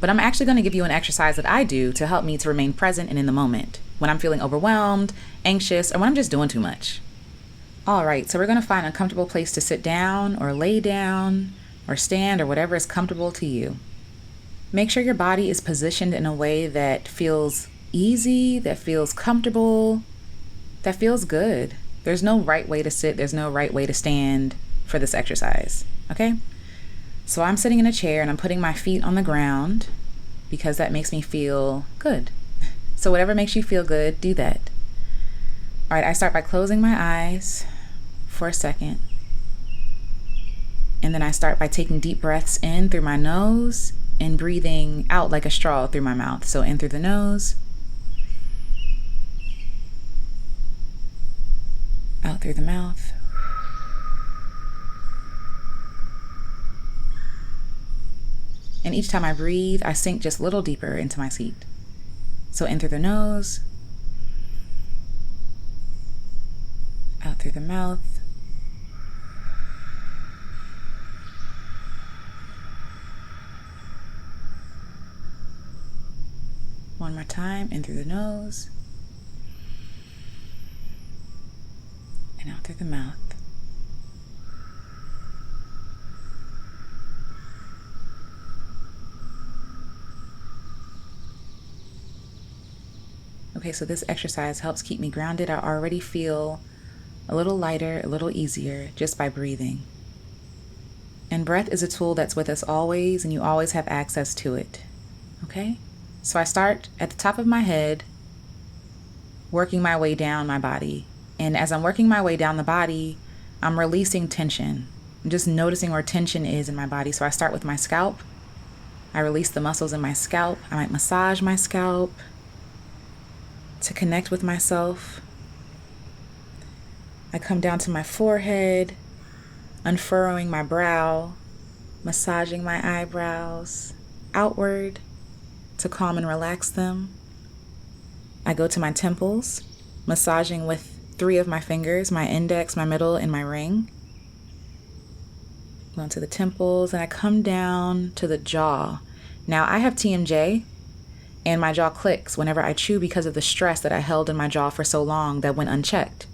But I'm actually going to give you an exercise that I do to help me to remain present and in the moment when I'm feeling overwhelmed, anxious, or when I'm just doing too much. All right, so we're going to find a comfortable place to sit down or lay down or stand or whatever is comfortable to you. Make sure your body is positioned in a way that feels easy, that feels comfortable, that feels good. There's no right way to sit. There's no right way to stand for this exercise, okay? So I'm sitting in a chair and I'm putting my feet on the ground because that makes me feel good. So whatever makes you feel good, do that. All right, I start by closing my eyes for a second. And then I start by taking deep breaths in through my nose and breathing out like a straw through my mouth. So in through the nose, out through the mouth. And each time I breathe, I sink just a little deeper into my seat. So in through the nose, out through the mouth. One more time, in through the nose, and out through the mouth. Okay, so this exercise helps keep me grounded. I already feel a little lighter, a little easier just by breathing. And breath is a tool that's with us always, and you always have access to it. Okay? So I start at the top of my head, working my way down my body. And as I'm working my way down the body, I'm releasing tension. I'm just noticing where tension is in my body. So I start with my scalp. I release the muscles in my scalp. I might massage my scalp to connect with myself. I come down to my forehead, unfurrowing my brow, massaging my eyebrows outward to calm and relax them. I go to my temples, massaging with 3 of my fingers, my index, my middle, and my ring. Go into the temples, and I come down to the jaw. Now, I have TMJ, and my jaw clicks whenever I chew because of the stress that I held in my jaw for so long that went unchecked.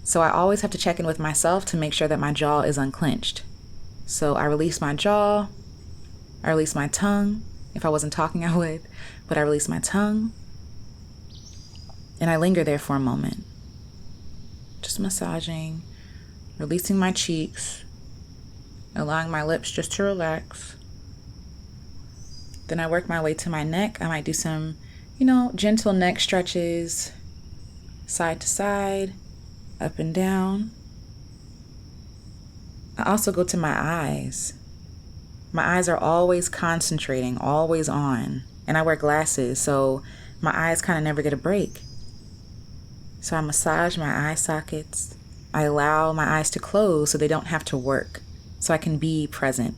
So I always have to check in with myself to make sure that my jaw is unclenched. So I release my jaw, I release my tongue. If I wasn't talking, I would, but I release my tongue, and I linger there for a moment. Just massaging, releasing my cheeks, allowing my lips just to relax. Then I work my way to my neck. I might do some, gentle neck stretches, side to side, up and down. I also go to my eyes. My eyes are always concentrating, always on. And I wear glasses, so my eyes kind of never get a break. So I massage my eye sockets. I allow my eyes to close so they don't have to work, so I can be present.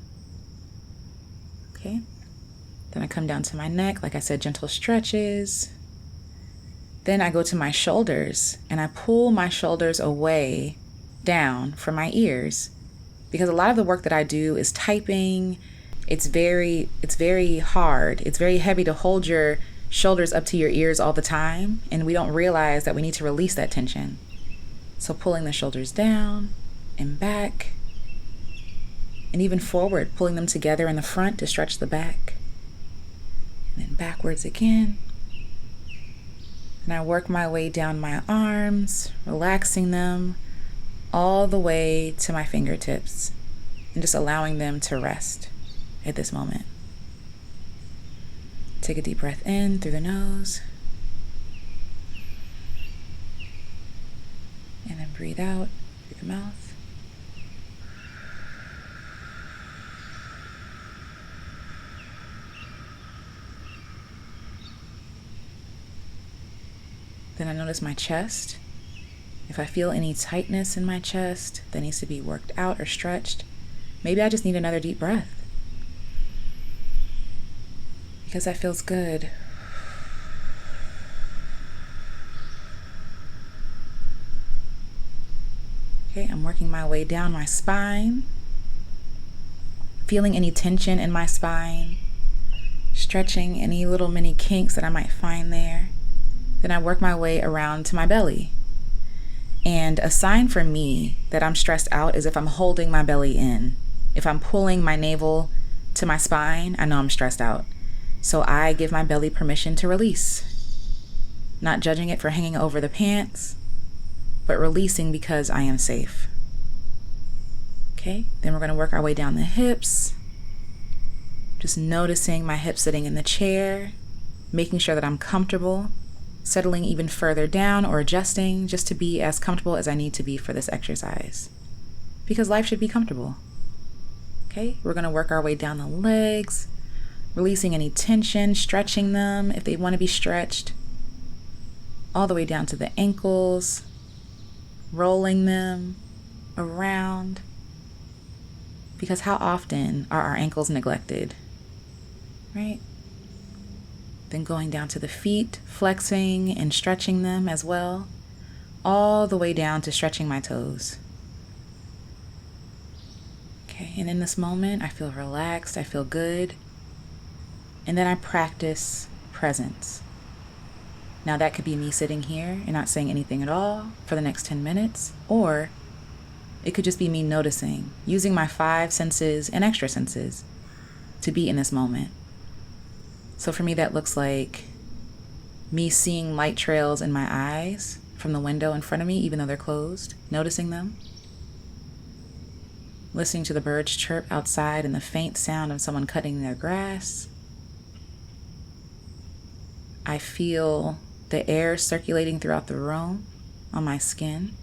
Okay? Then I come down to my neck, like I said, gentle stretches. Then I go to my shoulders, and I pull my shoulders away down from my ears, because a lot of the work that I do is typing. It's very hard. It's very heavy to hold your shoulders up to your ears all the time, and we don't realize that we need to release that tension. So pulling the shoulders down and back, and even forward, pulling them together in the front to stretch the back. And then backwards again. And I work my way down my arms, relaxing them all the way to my fingertips and just allowing them to rest at this moment. Take a deep breath in through the nose. And then breathe out through the mouth. Then I notice my chest. If I feel any tightness in my chest that needs to be worked out or stretched, maybe I just need another deep breath, because that feels good. Okay, I'm working my way down my spine, feeling any tension in my spine, stretching any little mini kinks that I might find there. Then I work my way around to my belly. And a sign for me that I'm stressed out is if I'm holding my belly in. If I'm pulling my navel to my spine, I know I'm stressed out. So I give my belly permission to release. Not judging it for hanging over the pants, but releasing because I am safe. Okay, then we're going to work our way down the hips. Just noticing my hips sitting in the chair, making sure that I'm comfortable, settling even further down or adjusting just to be as comfortable as I need to be for this exercise. Because life should be comfortable. Okay, we're going to work our way down the legs, releasing any tension, stretching them if they want to be stretched, all the way down to the ankles, rolling them around. Because how often are our ankles neglected, right? Then going down to the feet, flexing and stretching them as well, all the way down to stretching my toes. Okay, and in this moment, I feel relaxed, I feel good. And then I practice presence. Now that could be me sitting here and not saying anything at all for the next 10 minutes, or it could just be me noticing, using my 5 senses and extra senses to be in this moment. So for me, that looks like me seeing light trails in my eyes from the window in front of me, even though they're closed, noticing them. Listening to the birds chirp outside and the faint sound of someone cutting their grass. I feel the air circulating throughout the room on my skin.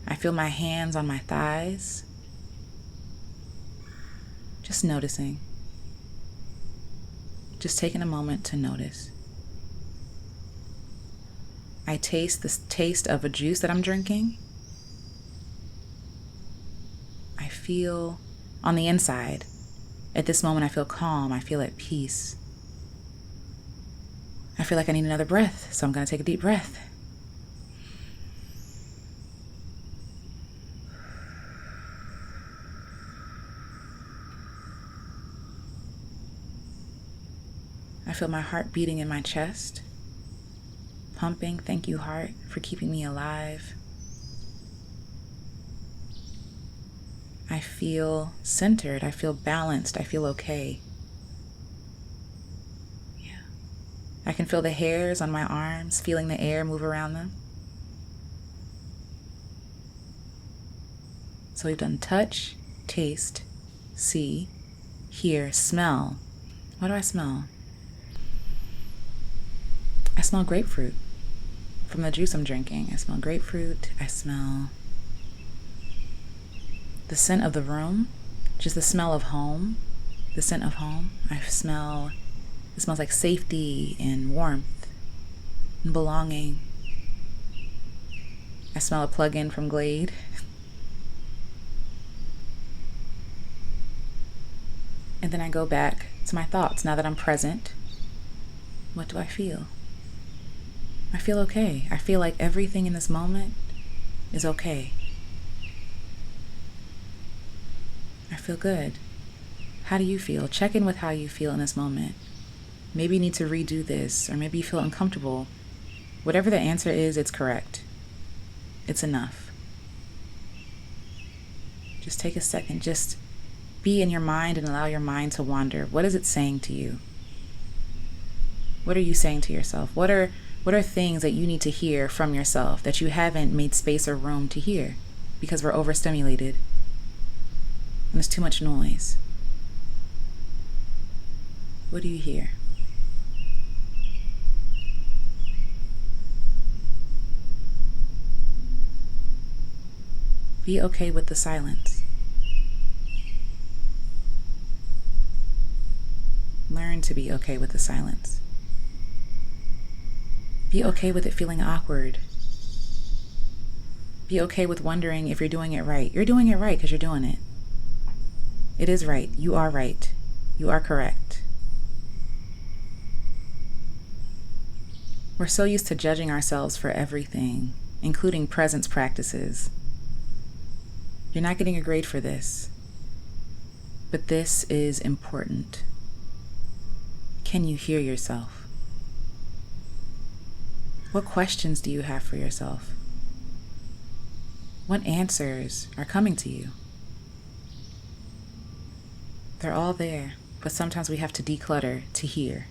I feel my hands on my thighs. Just noticing. Just taking a moment to notice. I taste the taste of a juice that I'm drinking. I feel on the inside. At this moment, I feel calm. I feel at peace. I feel like I need another breath, so I'm going to take a deep breath. I feel my heart beating in my chest, pumping. Thank you, heart, for keeping me alive. I feel centered. I feel balanced. I feel okay. Yeah. I can feel the hairs on my arms, feeling the air move around them. So we've done touch, taste, see, hear, smell. What do I smell? I smell grapefruit from the juice I'm drinking. I smell grapefruit. I smell the scent of the room, just the smell of home, the scent of home. It smells like safety and warmth and belonging. I smell a plug-in from Glade. And then I go back to my thoughts. Now that I'm present, what do I feel? I feel okay. I feel like everything in this moment is okay. I feel good. How do you feel? Check in with how you feel in this moment. Maybe you need to redo this, or maybe you feel uncomfortable. Whatever the answer is, it's correct. It's enough. Just take a second. Just be in your mind and allow your mind to wander. What is it saying to you? What are you saying to yourself? What are things that you need to hear from yourself that you haven't made space or room to hear because we're overstimulated and there's too much noise? What do you hear? Be okay with the silence. Learn to be okay with the silence. Be okay with it feeling awkward. Be okay with wondering if you're doing it right. You're doing it right because you're doing it. It is right. You are right. You are correct. We're so used to judging ourselves for everything, including presence practices. You're not getting a grade for this, but this is important. can you hear yourself? What questions do you have for yourself? What answers are coming to you? They're all there, but sometimes we have to declutter to hear.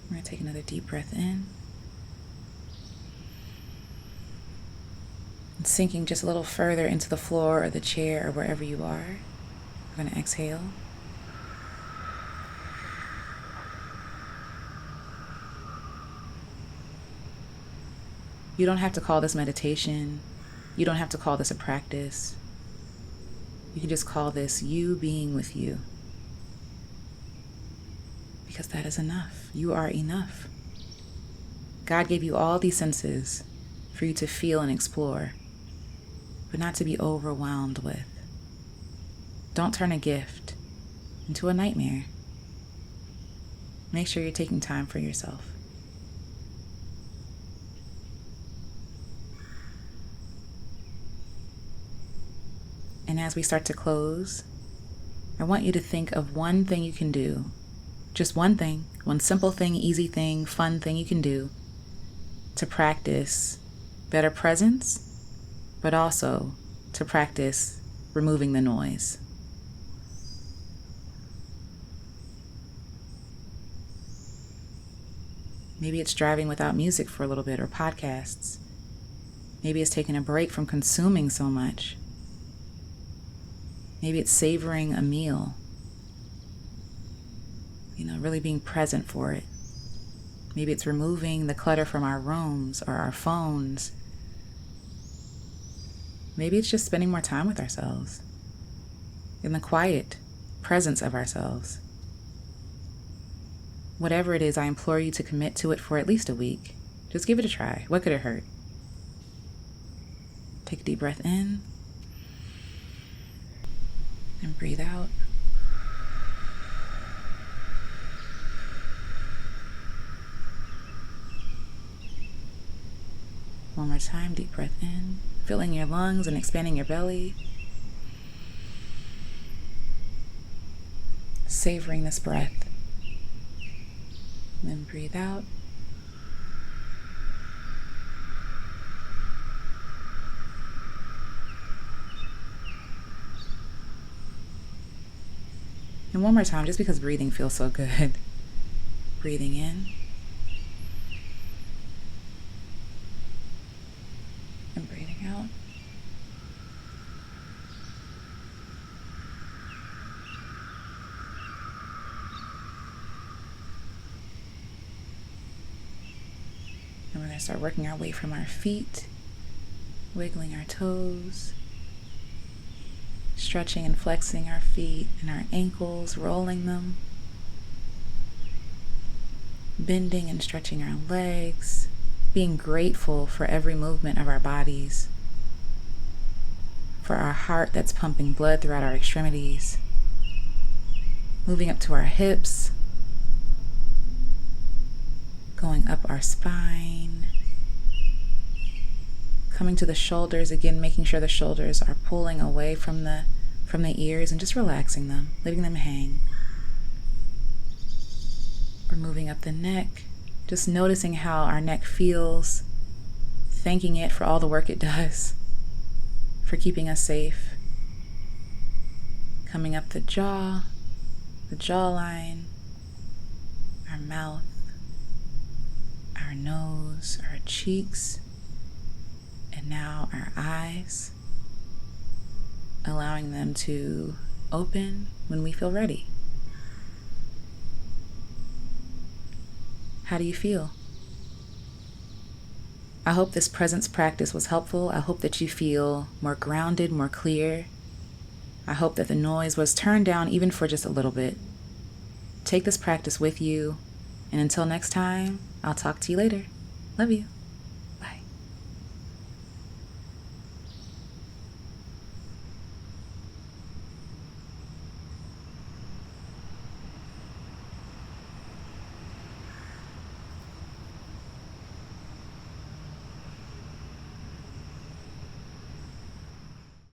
I'm going to take another deep breath in. And sinking just a little further into the floor or the chair or wherever you are. We're going to exhale. You don't have to call this meditation. You don't have to call this a practice. You can just call this you being with you. Because that is enough. You are enough. God gave you all these senses for you to feel and explore, but not to be overwhelmed with. Don't turn a gift into a nightmare. Make sure you're taking time for yourself. And as we start to close, I want you to think of one thing you can do. Just one thing, one simple thing, easy thing, fun thing you can do to practice better presence, but also to practice removing the noise. Maybe it's driving without music for a little bit or podcasts. Maybe it's taking a break from consuming so much. Maybe it's savoring a meal. Really being present for it. Maybe it's removing the clutter from our rooms or our phones. Maybe it's just spending more time with ourselves in the quiet presence of ourselves. Whatever it is, I implore you to commit to it for at least a week. Just give it a try. What could it hurt? Take a deep breath in and breathe out. One more time, deep breath in, filling your lungs and expanding your belly. Savoring this breath. And then breathe out. And one more time, just because breathing feels so good. Breathing in. And breathing out. And we're going to start working our way from our feet, wiggling our toes, stretching and flexing our feet and our ankles, rolling them, bending and stretching our legs, being grateful for every movement of our bodies, for our heart that's pumping blood throughout our extremities, moving up to our hips, going up our spine, coming to the shoulders again, making sure the shoulders are pulling away from the ears and just relaxing them, letting them hang. We're moving up the neck, just noticing how our neck feels, thanking it for all the work it does, for keeping us safe. Coming up the jaw, the jawline, our mouth, our nose, our cheeks, and now our eyes, allowing them to open when we feel ready. How do you feel? I hope this presence practice was helpful. I hope that you feel more grounded, more clear. I hope that the noise was turned down even for just a little bit. Take this practice with you, and until next time, I'll talk to you later. Love you.